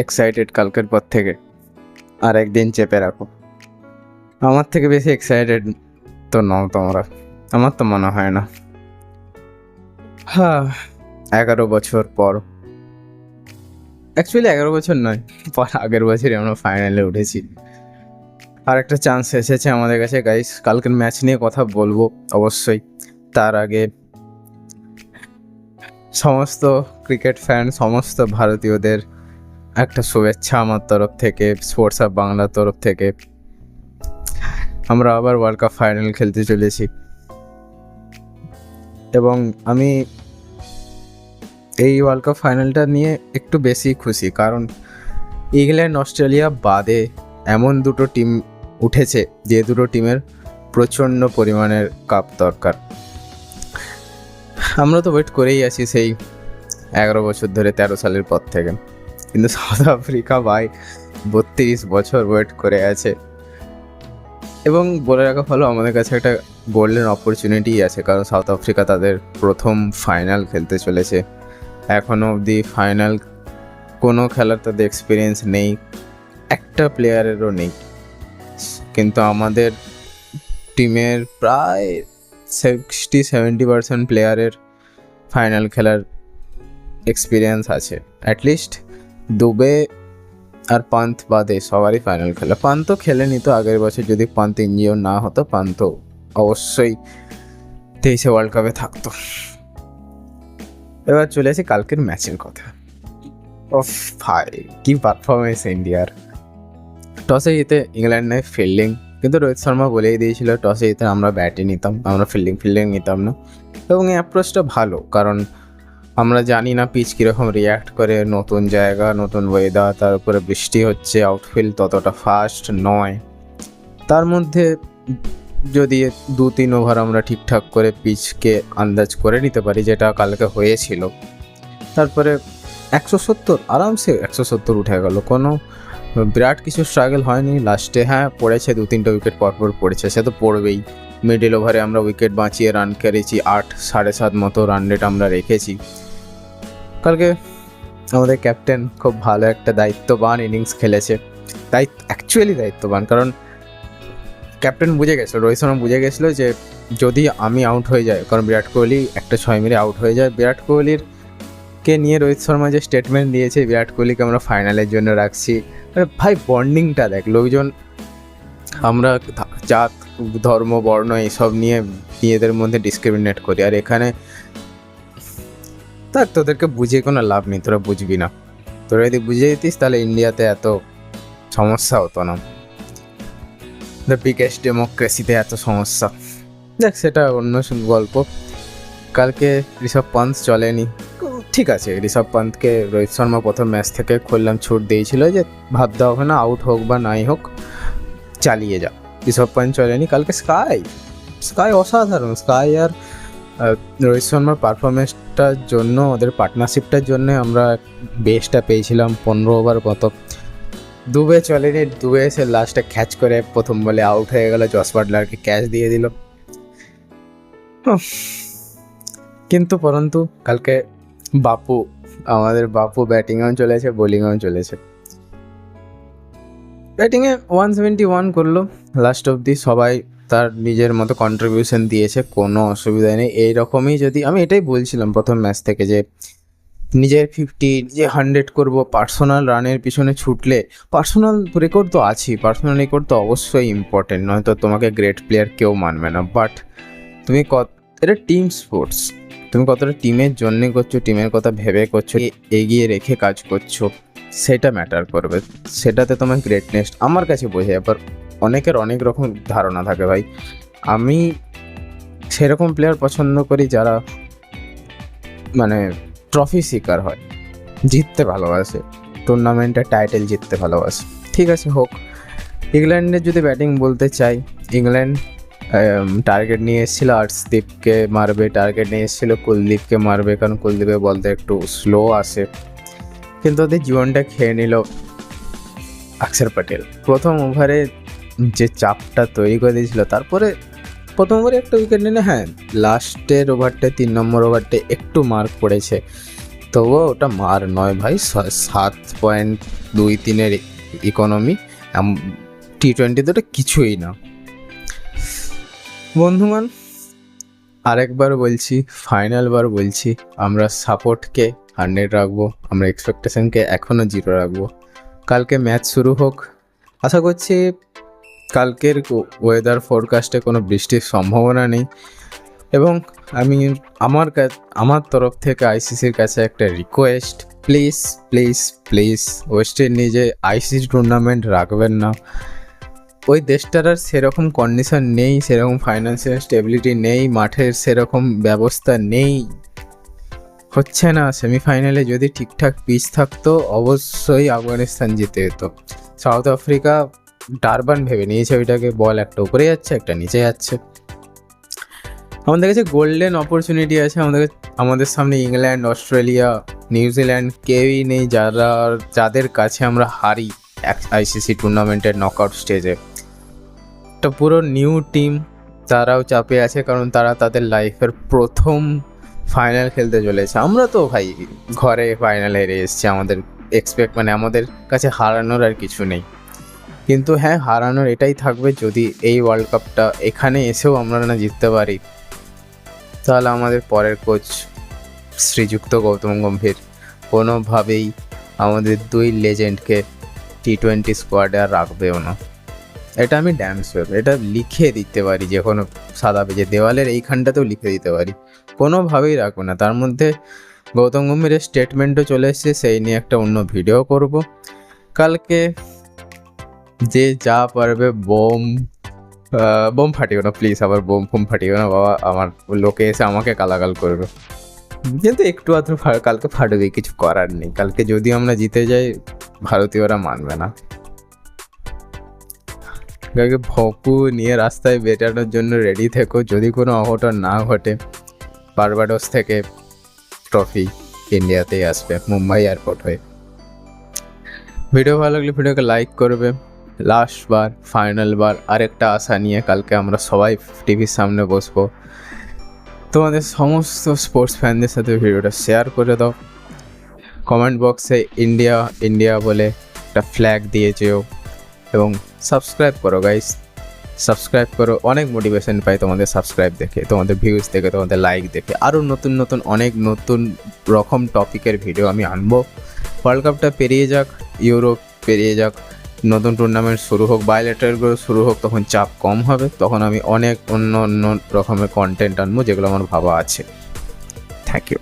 Excited কালকের পর থেকে, আর একদিন চেপে রাখো। আমার থেকে বেশি এক্সাইটেড তো নও তোমরা, আমার তো মনে হয় না। হ্যাঁ, 11 বছর পর, অ্যাকচুয়ালি 11 বছর নয়, আগের বছরই আমরা ফাইনালে উঠেছি। আর একটা চান্স এসেছে আমাদের কাছে গাইস। কালকের ম্যাচ নিয়ে কথা বলবো অবশ্যই। তার আগে সমস্ত ক্রিকেট ফ্যান, সমস্ত ভারতীয়দের একটা শুভেচ্ছা আমার তরফ থেকে, স্পোর্টস আপ বাংলার তরফ থেকে। আমরা আবার ওয়ার্ল্ড কাপ ফাইনাল খেলতে চলেছি এবং আমি এই ওয়ার্ল্ড কাপ ফাইনালটা নিয়ে একটু বেশি খুশি, কারণ ইংল্যান্ড অস্ট্রেলিয়া বাদে এমন দুটো টিম উঠেছে যে দুটো টিমের প্রচণ্ড পরিমাণের কাপ দরকার। আমরা তো ওয়েট করেই আছি সেই 11 বছর ধরে, 13 সালের পর থেকে, কিন্তু সাউথ আফ্রিকা ভাই 32 বছর ওয়েট করে আছে। এবং বলে রাখা ভালো, আমাদের কাছে একটা গোল্ডেন অপরচুনিটি আছে, কারণ সাউথ আফ্রিকা তাদের প্রথম ফাইনাল খেলতে চলেছে। এখনও অবধি ফাইনাল কোনো খেলার তাদের এক্সপিরিয়েন্স নেই, একটা প্লেয়ারেরও নেই। কিন্তু আমাদের টিমের প্রায় 60-70% প্লেয়ারের ফাইনাল খেলার এক্সপিরিয়েন্স আছে। অ্যাটলিস্ট দুবে আর পান্ত বাদে সবারই ফাইনাল খেলা। পান্ত খেলেনি তো আগের বছর, যদি পান্ত ইঞ্জিওর না হতো পান্ত অবশ্যই 23 ওয়ার্ল্ড কাপে থাকতো। এবার চলে আসি কালকের ম্যাচের কথা। ওফ ভাই, কি পারফরমেন্স ইন্ডিয়ার! টসে জিতে ইংল্যান্ড নেয় ফিল্ডিং, কিন্তু রোহিত শর্মা বলেই দিয়েছিল টসে জিতে আমরা ব্যাটে নিতাম, আমরা ফিল্ডিং নিতাম না। এবং এই অ্যাপ্রোচটা ভালো, কারণ আমরা জানি না পিচ কীরকম রিয়্যাক্ট করে, নতুন জায়গা, নতুন ওয়েদার, তার উপরে বৃষ্টি হচ্ছে, আউটফিল্ড ততটা ফাস্ট নয়। তার মধ্যে যদি 2-3 ওভার আমরা ঠিকঠাক করে পিচকে আন্দাজ করে নিতে পারি, যেটা কালকে হয়েছিল, তারপরে 170 আরামসে 170 উঠে গেল। কোনো বিরাট কিছু স্ট্রাগল হয়নি লাস্টে। হ্যাঁ, পড়েছে 2-3টে উইকেট পরপর পড়েছে, সে তো পড়বেই। মিডল ওভারে আমরা উইকেট বাঁচিয়ে রান করেছি, 8-7.5 মতো রান রেট আমরা রেখেছি। কালকে আমাদের ক্যাপ্টেন খুব ভালো একটা দায়িত্ববান ইনিংস খেলেছে। অ্যাকচুয়ালি দায়িত্ববান, কারণ ক্যাপ্টেন বুঝে গেছিলো, রোহিত শর্মা বুঝে গেছিলো যে যদি আমি আউট হয়ে যাই, কারণ বিরাট কোহলি একটা 6 মেরে আউট হয়ে যায়, বিরাট কোহলির কে নিয়ে রোহিত শর্মা যে স্টেটমেন্ট দিয়েছে, বিরাট কোহলিকে আমরা ফাইনালের জন্য রাখছি। ভাই বন্ডিংটা দেখ, লোকজন, আমরা জাত, ধর্ম, বর্ণ এইসব নিয়ে নিজেদের মধ্যে ডিসক্রিমিনেট করি, আর এখানে তার তোদেরকে বুঝিয়ে কোনো লাভ নেই, তোরা বুঝবি না। তোরা যদি বুঝে দিতিস তাহলে ইন্ডিয়াতে এত সমস্যা হতো না, দ্য বিগেস্ট ডেমোক্রেসিতে এত সমস্যা। দেখ, সেটা অন্য গল্প। কালকে ঋষভ পান্ত চলেনি, ঠিক আছে। ঋষভ পান্তকে রোহিত শর্মা প্রথম ম্যাচ থেকে খুললাম ছুট দিয়েছিল যে ভাবতে হবে না, আউট হোক বা নাই হোক, চালিয়ে যা। ঋষভ পান্ত চলেনি কালকে। স্কাই অসাধারণ। স্কাই আর রোহিত শর্মার পারফরমেন্সটার জন্য, ওদের পার্টনারশিপটার জন্য আমরা বেস্টটা পেয়েছিলাম 15 ওভার মতো। দুবে চলেনি, দুবে এসে লাস্টে ক্যাচ করে প্রথম বলে আউট হয়ে গেল, জস বাটলারকে ক্যাচ দিয়ে দিল। কিন্তু পরন্তু কালকে আমাদের বাপু ব্যাটিংয়েও চলেছে, বোলিংয়েও চলেছে। ব্যাটিংয়ে 171 করলো লাস্ট অবধি। সবাই তার নিজের মতো কন্ট্রিবিউশন দিয়েছে, কোনো অসুবিধা নেই। এইরকমই যদি, আমি এটাই বলছিলাম প্রথম ম্যাচ থেকে, যে নিজের 50, নিজে 100 করবো। পার্সোনাল রানের পিছনে ছুটলে, পার্সোনাল রেকর্ড তো আছেই, পার্সোনাল রেকর্ড তো অবশ্যই ইম্পর্টেন্ট, নয়তো তোমাকে গ্রেট প্লেয়ার কেউ মানবে না। বাট তুমি এটা টিম স্পোর্টস, তুমি কতটা টিমের জন্যে করছো, টিমের কথা ভেবে করছো, এগিয়ে রেখে কাজ করছো, সেটা ম্যাটার করবে। সেটাতে তোমার গ্রেটনেস আমার কাছে বোঝে। আবার অনেকের অনেক রকম ধারণা থাকে ভাই। আমি সেরকম প্লেয়ার পছন্দ করি যারা মানে ট্রফি শিকার হয়, জিততে ভালোবাসে, টুর্নামেন্টে টাইটেল জিততে ভালোবাসে। ঠিক আছে, হোক। ইংল্যান্ডের যদি ব্যাটিং বলতে চাই, ইংল্যান্ড টার্গেট নিয়ে এসেছিল আর্শদীপকে মারবে, টার্গেট নিয়ে এসেছিল কুলদীপকে মারবে, কারণ কুলদীপের বলতে একটু স্লো আসে। কিন্তু ওদের জীবনটা খেয়ে নিল অক্ষর প্যাটেল। প্রথম ওভারে যে চাপটা তৈরি করে দিয়েছিল, তারপরে প্রথম ওভারে একটা উইকেট নিলে, হ্যাঁ লাস্টের ওভারটায় 3 নম্বর ওভারটায় একটু মার্ক পড়েছে, তবুও ওটা মার নয় ভাই, 7.23 ইকোনমি, T20 তো ওটা কিছুই না। বন্ধুগণ, আরেকবার বলছি, ফাইনাল বার বলছি, আমরা সাপোর্টকে 100 রাখবো, আমরা এক্সপেকটেশনকে এখনও 0 রাখবো। কালকে ম্যাচ শুরু হোক, আশা করছি কালকের ওয়েদার ফোরকাস্টে কোনো বৃষ্টির সম্ভাবনা নেই। এবং আমি আমার তরফ থেকে আইসিসির কাছে একটা request, please please please West ইন্ডিজে আইসিসি টুর্নামেন্ট রাখবেন না। ওই দেশটার আর সেরকম কন্ডিশন নেই, সেরকম ফাইন্যান্সিয়াল স্টেবিলিটি নেই, মাঠের সেরকম ব্যবস্থা নেই, হচ্ছে না। সেমিফাইনালে যদি ঠিকঠাক পিচ থাকতো অবশ্যই আফগানিস্তান জিতে যেত। সাউথ আফ্রিকা ডারবান ভেবে নিয়েছে ওইটাকে, বল একটা উপরে যাচ্ছে একটা নিচে যাচ্ছে। আমাদের কাছে গোল্ডেন অপরচুনিটি আছে, আমাদের সামনে ইংল্যান্ড, অস্ট্রেলিয়া, নিউজিল্যান্ড কেউই নেই যাদের কাছে আমরা হারি আইসিসি টুর্নামেন্টের নকআউট স্টেজে। একটা পুরো নিউ টিম, তারাও চাপে আছে কারণ তারা তাদের লাইফের প্রথম ফাইনাল খেলতে চলেছে। আমরা তো ভাই ঘরে ফাইনালে হেরে এসেছি, আমাদের আমাদের কাছে হারানোর আর কিছু নেই। কিন্তু হ্যাঁ, হারানোর এটাই থাকবে যদি এই ওয়ার্ল্ড কাপটা এখানে এসেও আমরা না জিততে পারি, তাহলে আমাদের পরের কোচ শ্রীযুক্ত গৌতম গম্ভীর কোনোভাবেই আমাদের 2 লেজেন্ডকে T20 স্কোয়াডে আর রাখবেও না। এটা আমি ড্যাম শিওর, এটা লিখে দিতে পারি, যে কোনো সাদা পেজে দেওয়ালের এইখানটাতেও লিখে দিতে পারি, কোনোভাবেই রাখবো না। তার মধ্যে গৌতম গম্ভীরের স্টেটমেন্টও চলে এসেছে, সেই নিয়ে একটা অন্য ভিডিও করব। কালকে যে যা পারবে বোম ফাটিও না প্লিজ, আবার বোম ফাটিও না বাবা, আমার লোকে এসে আমাকে গালাগাল করবে। কিন্তু একটু আধটু কালকে ফাটবে, কিছু করার নেই। কালকে যদি আমরা জিতে যাই ভারতীয়রা মানবে না। কালকে ভকু নিয়ে রাস্তায় বেটানোর জন্য রেডি থেকো, যদি কোনো অঘটন না ঘটে। বার্বাডোস থেকে ট্রফি ইন্ডিয়াতেই আসবে, মুম্বাই এয়ারপোর্ট হয়ে। ভিডিও ভালো লাগলে ভিডিওকে লাইক করবে। লাস্ট বার, ফাইনাল বার, আরেকটা আশা নিয়ে কালকে আমরা সবাই টিভির সামনে বসবো। তোমাদের সমস্ত স্পোর্টস ফ্যানদের সাথে ভিডিওটা শেয়ার করে দাও। কমেন্ট বক্সে ইন্ডিয়া ইন্ডিয়া বলে একটা ফ্ল্যাগ দিয়ে যেও, এবং সাবস্ক্রাইব করো গাইস, সাবস্ক্রাইব করো। অনেক মোটিভেশন পাই তোমাদের সাবস্ক্রাইব দেখে, তোমাদের ভিউজ দেখে, তোমাদের লাইক দেখে। আরও অনেক নতুন রকম টপিকের ভিডিও আমি আনবো। ওয়ার্ল্ড কাপটা পেরিয়ে যাক, ইউরোপ পেরিয়ে যাক, নতুন টুর্নামেন্ট শুরু হোক, বাইলেটারগুলো শুরু হোক, তখন চাপ কম হবে, তখন আমি অনেক অন্য রকমের কন্টেন্ট আনবো যেগুলো আমার ভাবা আছে। Thank you.